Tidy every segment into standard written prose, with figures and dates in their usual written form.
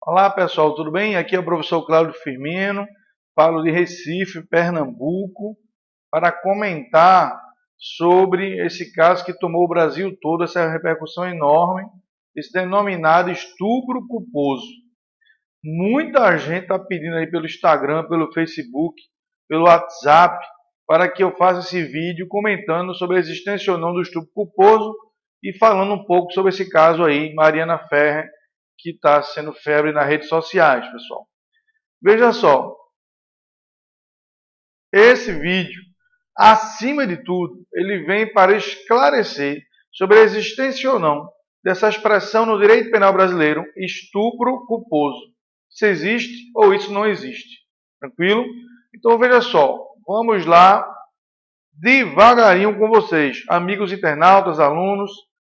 Olá pessoal, tudo bem? Aqui é o professor Cláudio Firmino, falo de Recife, Pernambuco, para comentar sobre esse caso que tomou o Brasil todo, essa repercussão enorme, esse denominado estupro culposo. Muita gente está pedindo aí pelo Instagram, pelo Facebook, pelo WhatsApp, para que eu faça esse vídeo comentando sobre a existência ou não do estupro culposo e falando um pouco sobre esse caso aí, Mariana Ferrer, que está sendo febre nas redes sociais, pessoal. Veja só, esse vídeo, acima de tudo, ele vem para esclarecer sobre a existência ou não dessa expressão no direito penal brasileiro, estupro culposo. Se existe ou isso não existe. Tranquilo? Então veja só, vamos lá devagarinho com vocês, amigos internautas, alunos,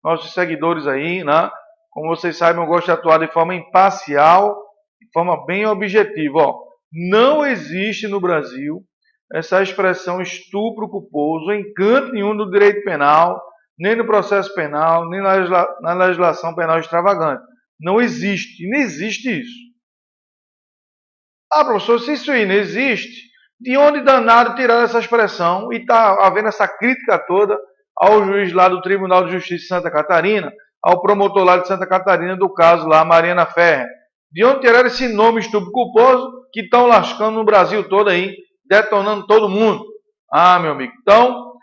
nossos seguidores aí, né? Como vocês sabem, eu gosto de atuar de forma imparcial, de forma bem objetiva. Ó, não existe no Brasil essa expressão estupro culposo em canto nenhum do direito penal, nem no processo penal, nem na legislação penal extravagante. Não existe, não existe isso. Ah, professor, se isso aí não existe, de onde danado tirar essa expressão e está havendo essa crítica toda ao juiz lá do Tribunal de Justiça de Santa Catarina, ao promotor lá de Santa Catarina do caso lá, Mariana Ferrer. De onde tiraram esse nome estupro culposo que estão lascando no Brasil todo aí, detonando todo mundo? Ah, meu amigo, então,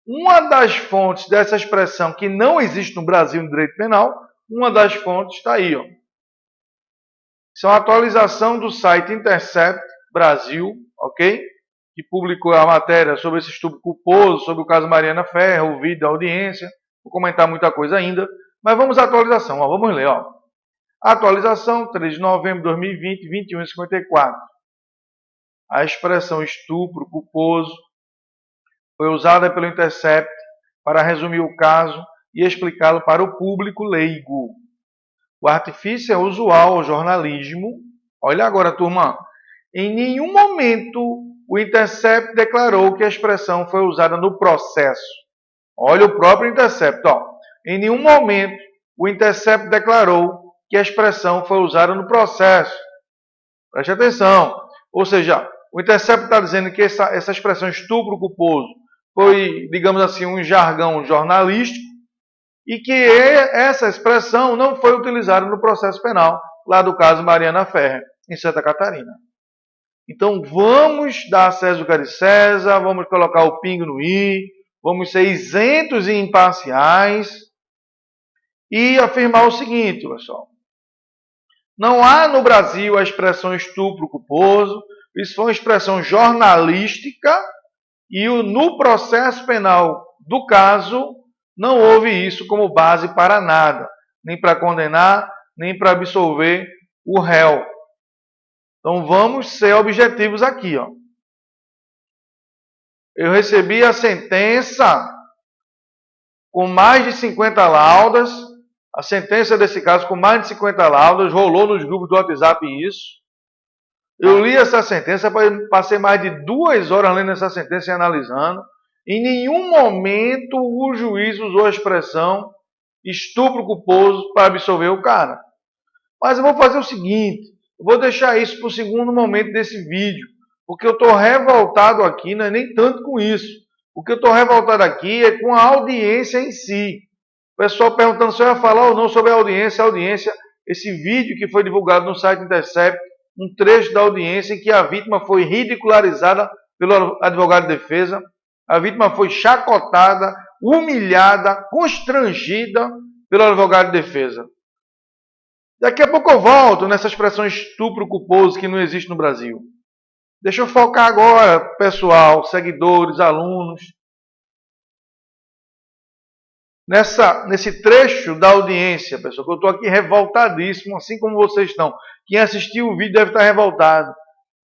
uma das fontes dessa expressão que não existe no Brasil no direito penal, uma das fontes está aí, ó. Isso é uma atualização do site Intercept Brasil, ok? Que publicou a matéria sobre esse estupro culposo, sobre o caso Mariana Ferrer, o vídeo da audiência. Vou comentar muita coisa ainda, mas vamos à atualização. Ó, vamos ler. Ó. Atualização, 3 de novembro de 2020, 21h54. A expressão estupro culposo foi usada pelo Intercept para resumir o caso e explicá-lo para o público leigo. O artifício é usual ao jornalismo. Olha agora, turma. Em nenhum momento o Intercept declarou que a expressão foi usada no processo. Olha o próprio Intercept. Ó. Em nenhum momento o Intercept declarou que a expressão foi usada no processo. Preste atenção. Ou seja, o Intercept está dizendo que essa expressão estupro culposo foi, digamos assim, um jargão jornalístico, e que essa expressão não foi utilizada no processo penal, lá do caso Mariana Ferrer, em Santa Catarina. Então vamos dar a César o que é de César, vamos colocar o pingo no i, vamos ser isentos e imparciais e afirmar o seguinte, pessoal. Não há no Brasil a expressão estupro culposo, isso foi uma expressão jornalística e no processo penal do caso não houve isso como base para nada, nem para condenar, nem para absolver o réu. Então vamos ser objetivos aqui. Ó. Eu recebi a sentença com mais de 50 laudas, a sentença desse caso com mais de 50 laudas, rolou nos grupos do WhatsApp isso. Eu li essa sentença, passei mais de 2 horas lendo essa sentença e analisando. Em nenhum momento o juiz usou a expressão estupro culposo para absolver o cara. Mas eu vou fazer o seguinte, eu vou deixar isso para o segundo momento desse vídeo, porque eu estou revoltado aqui, não é nem tanto com isso. O que eu estou revoltado aqui é com a audiência em si. O pessoal perguntando se eu ia falar ou não sobre a audiência. Esse vídeo que foi divulgado no site Intercept, um trecho da audiência em que a vítima foi ridicularizada pelo advogado de defesa, a vítima foi chacotada, humilhada, constrangida pelo advogado de defesa. Daqui a pouco eu volto nessa expressão estupro culposo que não existe no Brasil. Deixa eu focar agora, pessoal, seguidores, alunos, nesse trecho da audiência, pessoal, que eu estou aqui revoltadíssimo, assim como vocês estão. Quem assistiu o vídeo deve estar revoltado.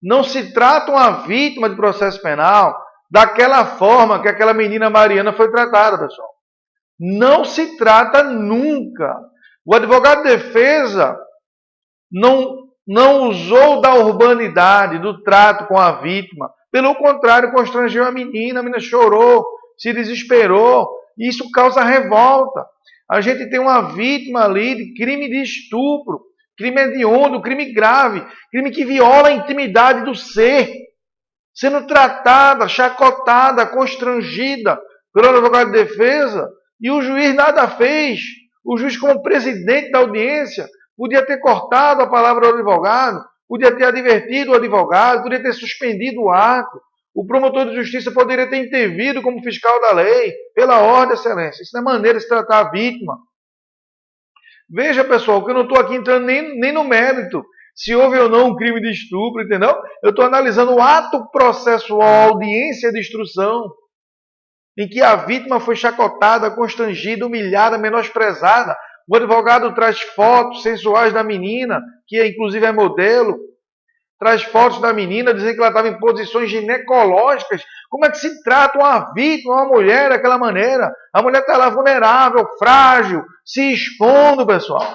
Não se trata uma vítima de processo penal daquela forma que aquela menina Mariana foi tratada, pessoal. Não se trata nunca. O advogado de defesa não usou da urbanidade, do trato com a vítima. Pelo contrário, constrangeu a menina chorou, se desesperou. E isso causa revolta. A gente tem uma vítima ali de crime de estupro. Crime hediondo, crime grave, crime que viola a intimidade do ser, sendo tratada, chacotada, constrangida pelo advogado de defesa, e o juiz nada fez. O juiz, como presidente da audiência, podia ter cortado a palavra do advogado, podia ter advertido o advogado, podia ter suspendido o ato. O promotor de justiça poderia ter intervido como fiscal da lei, pela ordem, excelência. Isso não é maneira de se tratar a vítima. Veja, pessoal, que eu não estou aqui entrando nem no mérito, se houve ou não um crime de estupro, entendeu? Eu estou analisando o ato processual, a audiência de instrução, em que a vítima foi chacotada, constrangida, humilhada, menosprezada. O advogado traz fotos sensuais da menina, que inclusive é modelo, traz fotos da menina dizendo que ela estava em posições ginecológicas. Como é que se trata uma vítima, uma mulher daquela maneira? A mulher está lá vulnerável, frágil, se expondo, pessoal.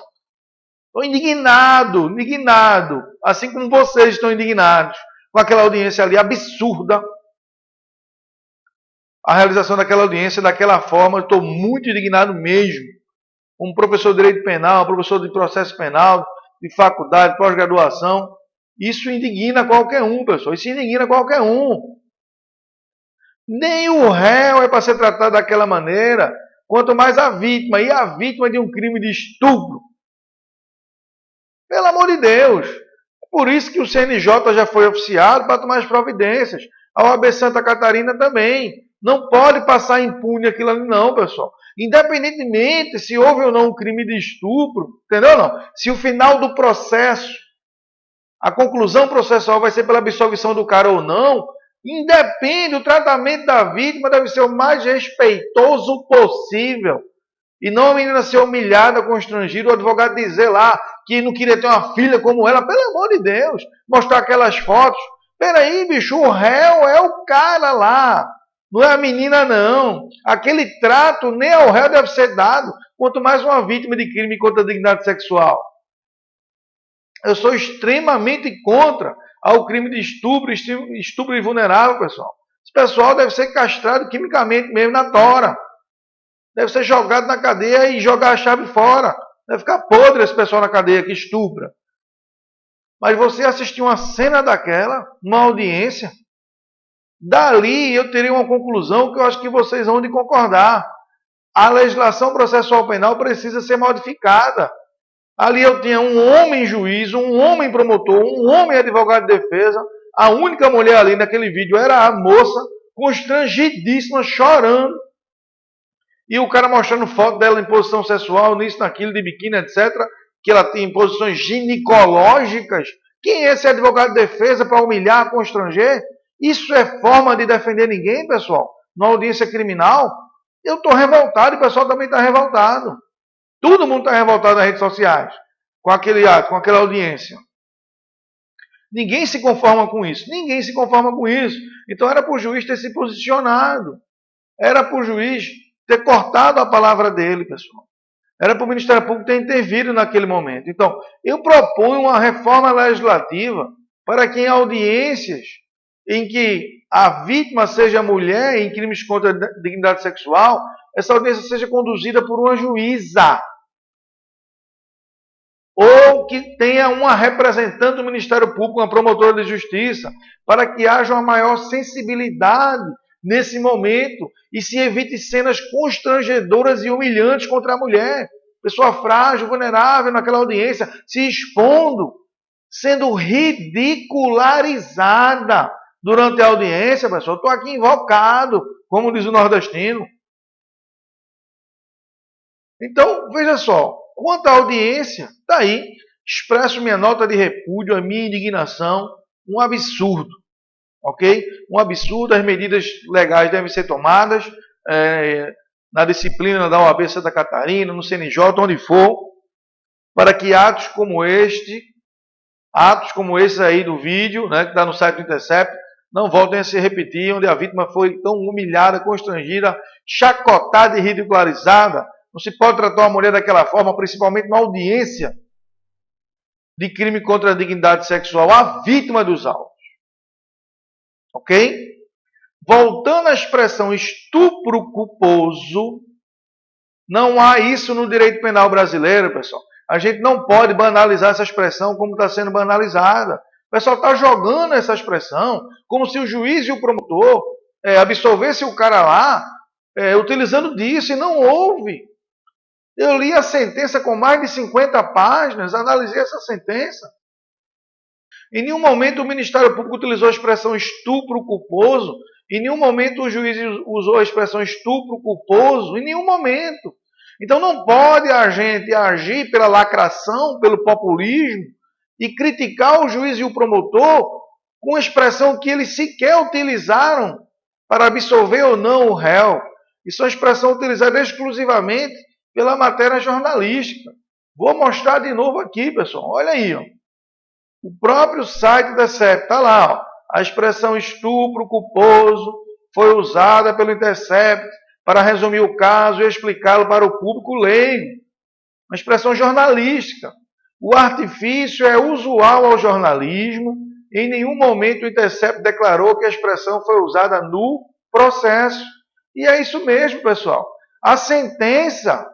Estou indignado, indignado. Assim como vocês estão indignados com aquela audiência ali absurda. A realização daquela audiência daquela forma, eu estou muito indignado mesmo. Como professor de direito penal, professor de processo penal, de faculdade, pós-graduação. Isso indigna qualquer um, pessoal. Isso indigna qualquer um. Nem o réu é para ser tratado daquela maneira, quanto mais a vítima. E a vítima de um crime de estupro. Pelo amor de Deus. É por isso que o CNJ já foi oficiado para tomar as providências. A OAB Santa Catarina também. Não pode passar impune aquilo ali não, pessoal. Independentemente se houve ou não um crime de estupro, entendeu não? Se o final do processo, a conclusão processual vai ser pela absolvição do cara ou não, independe, o tratamento da vítima deve ser o mais respeitoso possível. E não a menina ser humilhada, constrangida, o advogado dizer lá que não queria ter uma filha como ela, pelo amor de Deus, mostrar aquelas fotos. Peraí, bicho, o réu é o cara lá, não é a menina não. Aquele trato nem ao réu deve ser dado, quanto mais uma vítima de crime contra a dignidade sexual. Eu sou extremamente contra ao crime de estupro invulnerável, pessoal. Esse pessoal deve ser castrado quimicamente mesmo na tora. Deve ser jogado na cadeia e jogar a chave fora. Deve ficar podre esse pessoal na cadeia que estupra. Mas você assistir uma cena daquela, uma audiência, dali eu teria uma conclusão que eu acho que vocês vão de concordar. A legislação processual penal precisa ser modificada. Ali eu tinha um homem juiz, um homem promotor, um homem advogado de defesa. A única mulher ali naquele vídeo era a moça, constrangidíssima, chorando. E o cara mostrando foto dela em posição sexual, nisso, naquilo, de biquíni, etc. Que ela tinha em posições ginecológicas. Quem é esse advogado de defesa para humilhar, constranger? Isso é forma de defender ninguém, pessoal? Na audiência criminal? Eu estou revoltado e o pessoal também está revoltado. Todo mundo está revoltado nas redes sociais com aquele ato, com aquela audiência. Ninguém se conforma com isso. Ninguém se conforma com isso. Então era para o juiz ter se posicionado. Era para o juiz ter cortado a palavra dele, pessoal. Era para o Ministério Público ter intervido naquele momento. Então, eu proponho uma reforma legislativa para que em audiências em que a vítima seja mulher em crimes contra a dignidade sexual, essa audiência seja conduzida por uma juíza. Ou que tenha uma representante do Ministério Público, uma promotora de justiça, para que haja uma maior sensibilidade nesse momento e se evite cenas constrangedoras e humilhantes contra a mulher. Pessoa frágil, vulnerável naquela audiência, se expondo, sendo ridicularizada durante a audiência, pessoal. Estou aqui invocado, como diz o nordestino. Então, veja só, quanto à audiência, está aí, expresso minha nota de repúdio, a minha indignação, um absurdo, ok? Um absurdo, as medidas legais devem ser tomadas na disciplina da OAB Santa Catarina, no CNJ, onde for, para que atos como esse aí do vídeo, né, que está no site do Intercept, não voltem a se repetir, onde a vítima foi tão humilhada, constrangida, chacotada e ridicularizada. Não se pode tratar uma mulher daquela forma, principalmente numa audiência de crime contra a dignidade sexual, a vítima dos autos. Ok? Voltando à expressão estupro culposo, não há isso no direito penal brasileiro, pessoal. A gente não pode banalizar essa expressão como está sendo banalizada. O pessoal está jogando essa expressão como se o juiz e o promotor absolvessem o cara lá utilizando disso, e não houve. Eu li a sentença com mais de 50 páginas, analisei essa sentença. Em nenhum momento o Ministério Público utilizou a expressão estupro culposo, em nenhum momento o juiz usou a expressão estupro culposo, em nenhum momento. Então não pode a gente agir pela lacração, pelo populismo, e criticar o juiz e o promotor com a expressão que eles sequer utilizaram para absolver ou não o réu. Isso é uma expressão utilizada exclusivamente pela matéria jornalística. Vou mostrar de novo aqui, pessoal. Olha aí, ó. O próprio site da Intercept está lá. Ó. A expressão estupro culposo foi usada pelo Intercept para resumir o caso e explicá-lo para o público leigo. Uma expressão jornalística. O artifício é usual ao jornalismo. Em nenhum momento o Intercept declarou que a expressão foi usada no processo. E é isso mesmo, pessoal. A sentença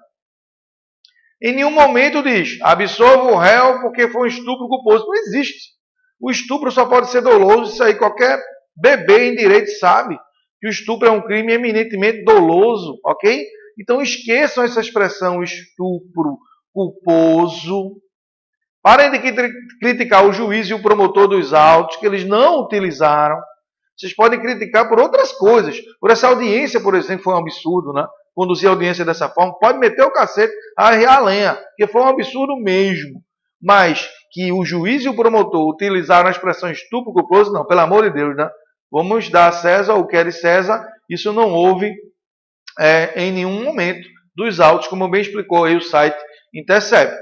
em nenhum momento diz, absolva o réu porque foi um estupro culposo. Não existe. O estupro só pode ser doloso. Isso aí qualquer bebê em direito sabe. Que o estupro é um crime eminentemente doloso, ok? Então esqueçam essa expressão estupro culposo. Parem de criticar o juiz e o promotor dos autos, que eles não utilizaram. Vocês podem criticar por outras coisas. Por essa audiência, por exemplo, foi um absurdo, né? Conduzir a audiência dessa forma. Pode meter o cacete, arrear a lenha, porque foi um absurdo mesmo. Mas que o juiz e o promotor utilizaram a expressão estupro culposo, não, pelo amor de Deus, né? Vamos dar a César o que é de César. Isso não houve em nenhum momento dos autos, como bem explicou aí o site Intercept.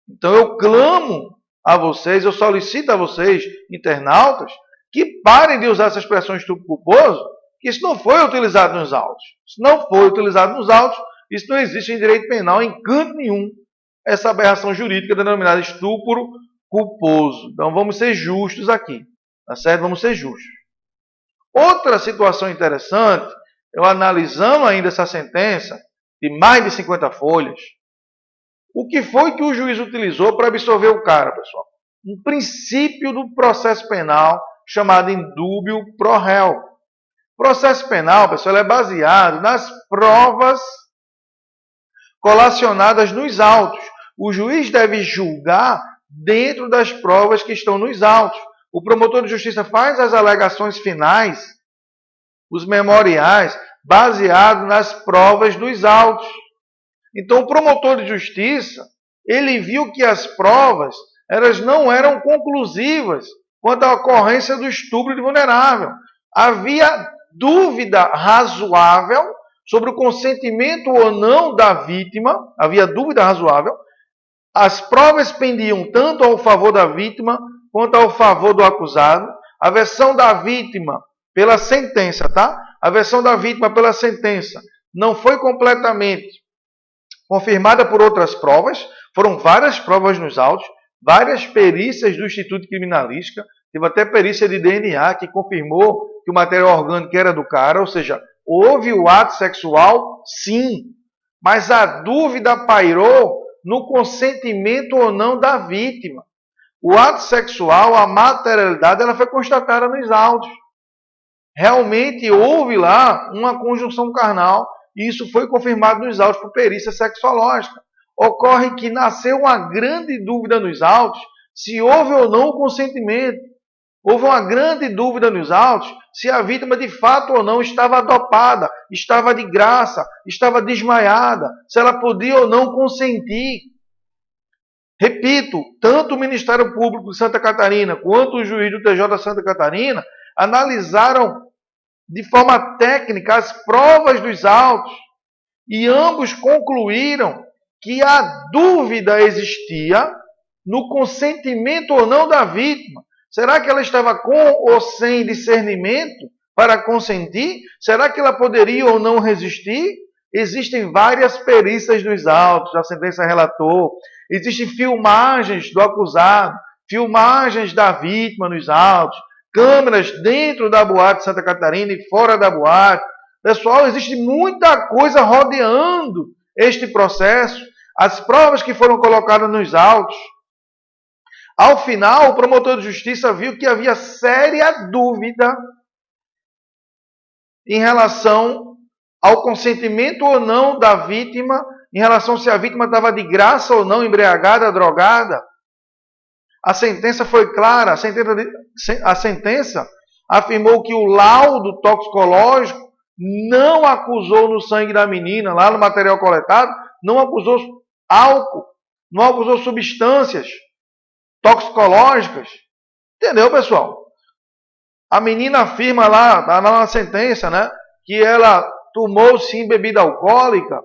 Então eu clamo a vocês, eu solicito a vocês, internautas, que parem de usar essa expressão estupro culposo, que isso não foi utilizado nos autos. Isso não foi utilizado nos autos, isso não existe em direito penal em canto nenhum, essa aberração jurídica denominada estupro culposo. Então vamos ser justos aqui, tá certo? Vamos ser justos. Outra situação interessante, eu analisando ainda essa sentença, de mais de 50 folhas, o que foi que o juiz utilizou para absolver o cara, pessoal? Um princípio do processo penal chamado indúbio pro réu. O processo penal, pessoal, é baseado nas provas colacionadas nos autos. O juiz deve julgar dentro das provas que estão nos autos. O promotor de justiça faz as alegações finais, os memoriais, baseado nas provas dos autos. Então, o promotor de justiça, ele viu que as provas elas não eram conclusivas quanto à ocorrência do estupro de vulnerável. Havia dúvida razoável sobre o consentimento ou não da vítima, havia dúvida razoável. As provas pendiam tanto ao favor da vítima quanto ao favor do acusado. A versão da vítima pela sentença, tá? A versão da vítima pela sentença não foi completamente confirmada por outras provas. Foram várias provas nos autos, várias perícias do Instituto Criminalística, teve até perícia de DNA que confirmou que o material orgânico era do cara, ou seja, houve o ato sexual, sim, mas a dúvida pairou no consentimento ou não da vítima. O ato sexual, a materialidade, ela foi constatada nos autos. Realmente houve lá uma conjunção carnal, e isso foi confirmado nos autos por perícia sexológica. Ocorre que nasceu uma grande dúvida nos autos se houve ou não o consentimento. Houve uma grande dúvida nos autos se a vítima de fato ou não estava dopada, estava de graça, estava desmaiada, se ela podia ou não consentir. Repito, tanto o Ministério Público de Santa Catarina quanto o juiz do TJ Santa Catarina analisaram de forma técnica as provas dos autos e ambos concluíram que a dúvida existia no consentimento ou não da vítima. Será que ela estava com ou sem discernimento para consentir? Será que ela poderia ou não resistir? Existem várias perícias nos autos, a sentença relatou. Existem filmagens do acusado, filmagens da vítima nos autos, câmeras dentro da boate Santa Catarina e fora da boate. Pessoal, existe muita coisa rodeando este processo. as provas que foram colocadas nos autos, ao final, o promotor de justiça viu que havia séria dúvida em relação ao consentimento ou não da vítima, em relação se a vítima estava de graça ou não, embriagada, drogada. A sentença foi clara, a sentença afirmou que o laudo toxicológico não acusou no sangue da menina, lá no material coletado, não acusou álcool, não acusou substâncias toxicológicas. Entendeu, pessoal? A menina afirma lá na sentença, né, que ela tomou sim bebida alcoólica.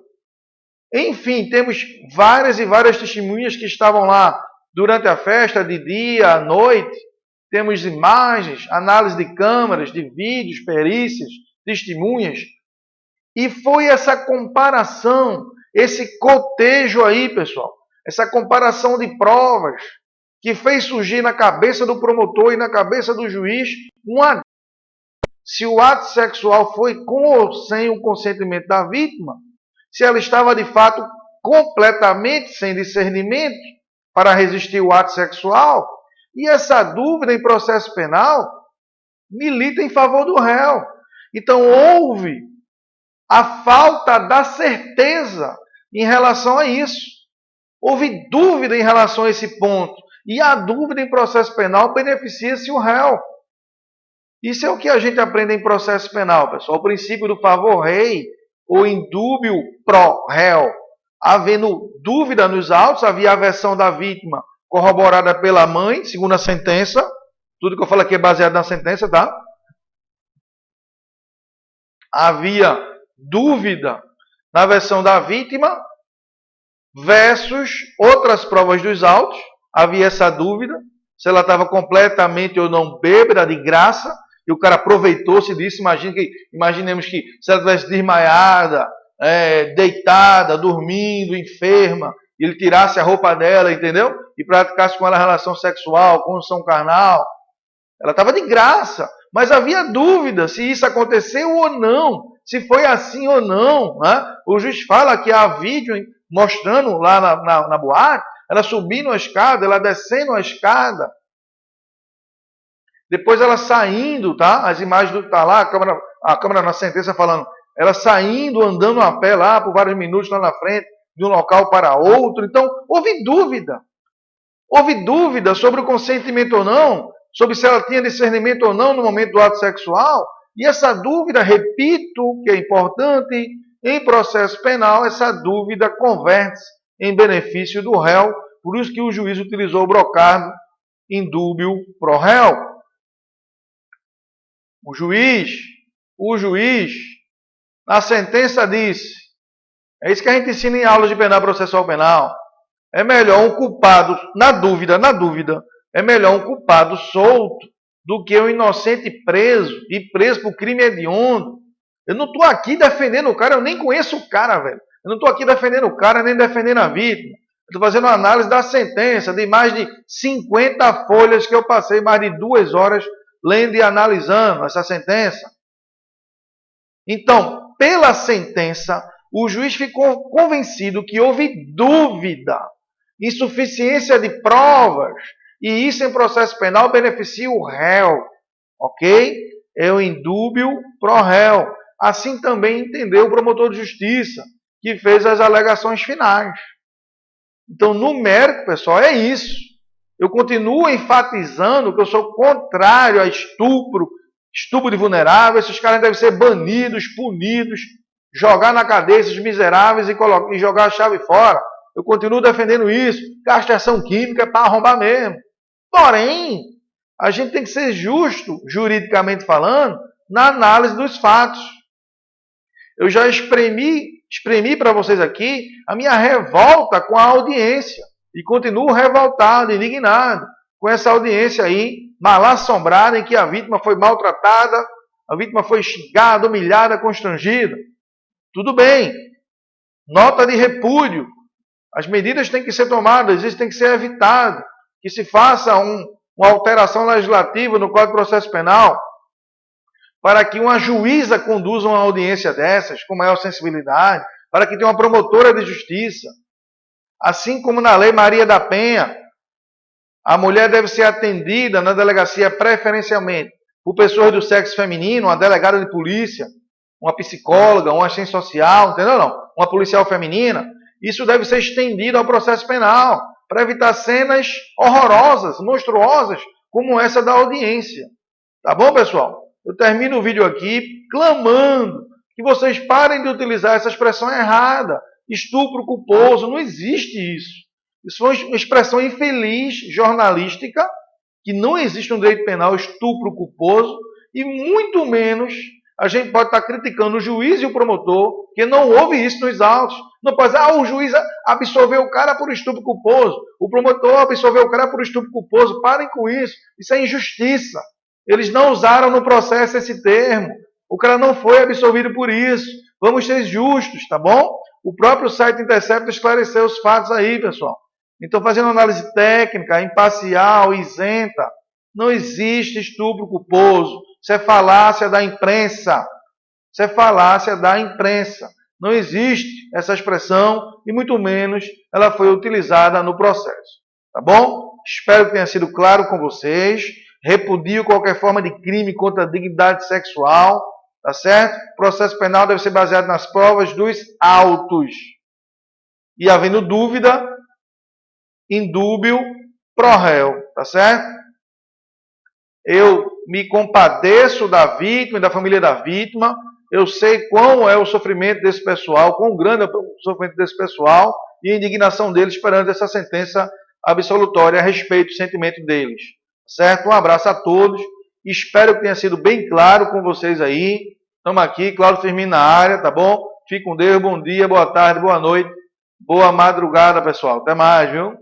Enfim, temos várias e várias testemunhas que estavam lá durante a festa, de dia, à noite. Temos imagens, análise de câmeras, de vídeos, perícias, testemunhas. E foi essa comparação, esse cotejo aí, pessoal, essa comparação de provas, que fez surgir na cabeça do promotor e na cabeça do juiz se o ato sexual foi com ou sem o consentimento da vítima, se ela estava de fato completamente sem discernimento para resistir ao ato sexual, e essa dúvida em processo penal milita em favor do réu. Então houve a falta da certeza em relação a isso. Houve dúvida em relação a esse ponto. E a dúvida em processo penal beneficia-se o réu. Isso é o que a gente aprende em processo penal, pessoal. O princípio do favor rei, ou indúbio pro réu. Havendo dúvida nos autos, havia a versão da vítima corroborada pela mãe, segundo a sentença. Tudo que eu falo aqui é baseado na sentença, tá? Havia dúvida na versão da vítima versus outras provas dos autos. Havia essa dúvida, se ela estava completamente ou não bêbada, de graça, e o cara aproveitou-se disso. Imaginemos que se ela estivesse desmaiada, deitada, dormindo, enferma, e ele tirasse a roupa dela, entendeu? E praticasse com ela relação sexual, conjunção carnal. Ela estava de graça, mas havia dúvida se isso aconteceu ou não, se foi assim ou não. Né? O juiz fala que há vídeo mostrando lá na boate, ela subindo a escada, ela descendo a escada. Depois ela saindo, tá? As imagens tá lá, a câmera na sentença falando, ela saindo, andando a pé lá por vários minutos lá na frente, de um local para outro. Então, houve dúvida. Houve dúvida sobre o consentimento ou não, sobre se ela tinha discernimento ou não no momento do ato sexual. E essa dúvida, repito, que é importante, em processo penal, essa dúvida converte-se em benefício do réu. Por isso que o juiz utilizou o brocardo indúbio pro réu. O juiz, na sentença disse, é isso que a gente ensina em aulas de penal processual penal, é melhor um culpado, na dúvida, é melhor um culpado solto do que um inocente preso, e preso por crime hediondo. Eu não estou aqui defendendo o cara, eu nem conheço o cara, velho. Eu não estou aqui defendendo o cara, nem defendendo a vítima. Estou fazendo uma análise da sentença, de mais de 50 folhas que eu passei mais de 2 horas lendo e analisando essa sentença. Então, pela sentença, o juiz ficou convencido que houve dúvida, insuficiência de provas, e isso em processo penal beneficia o réu, ok? É o indúbio pro réu. Assim também entendeu o promotor de justiça, que fez as alegações finais. Então, no mérito, pessoal, é isso. Eu continuo enfatizando que eu sou contrário a estupro de vulnerável. Esses caras devem ser banidos, punidos, jogar na cadeia esses miseráveis e jogar a chave fora. Eu continuo defendendo isso. Castração química é para arrombar mesmo. Porém, a gente tem que ser justo, juridicamente falando, na análise dos fatos. Eu já exprimi para vocês aqui a minha revolta com a audiência. E continuo revoltado, indignado com essa audiência aí, mal assombrada, em que a vítima foi maltratada, a vítima foi xingada, humilhada, constrangida. Tudo bem. Nota de repúdio. As medidas têm que ser tomadas, isso tem que ser evitado. Que se faça uma alteração legislativa no Código de Processo Penal para que uma juíza conduza uma audiência dessas com maior sensibilidade, para que tenha uma promotora de justiça, Assim como na Lei Maria da Penha, a mulher deve ser atendida na delegacia preferencialmente por pessoas do sexo feminino, uma delegada de polícia, uma psicóloga, uma assistente social, entendeu? Não? Uma policial feminina. Isso deve ser estendido ao processo penal para evitar cenas horrorosas, monstruosas, como essa da audiência. Tá bom, pessoal? Eu termino o vídeo aqui clamando que vocês parem de utilizar essa expressão errada. Estupro culposo, não existe isso. Isso foi uma expressão infeliz, jornalística, que não existe no direito penal estupro culposo, e muito menos a gente pode estar criticando o juiz e o promotor, que não houve isso nos autos. Não pode dizer, o juiz absolveu o cara por estupro culposo, o promotor absolveu o cara por estupro culposo. Parem com isso, isso é injustiça. Eles não usaram no processo esse termo. O cara não foi absolvido por isso. Vamos ser justos, tá bom? O próprio site Intercept esclareceu os fatos aí, pessoal. Então, fazendo análise técnica, imparcial, isenta, não existe estupro culposo. Isso é falácia da imprensa. Isso é falácia da imprensa. Não existe essa expressão e muito menos ela foi utilizada no processo. Tá bom? Espero que tenha sido claro com vocês. Repudio qualquer forma de crime contra a dignidade sexual. Tá certo? O processo penal deve ser baseado nas provas dos autos. E havendo dúvida, indúbio pro réu. Tá certo? Eu me compadeço da vítima e da família da vítima. Eu sei quão é o sofrimento desse pessoal, quão grande é o sofrimento desse pessoal e a indignação deles perante essa sentença absolutória a respeito do sentimento deles. Certo? Um abraço a todos. Espero que tenha sido bem claro com vocês aí. Estamos aqui, Cláudio Firmino na área, tá bom? Fique com Deus, bom dia, boa tarde, boa noite, boa madrugada, pessoal. Até mais, viu?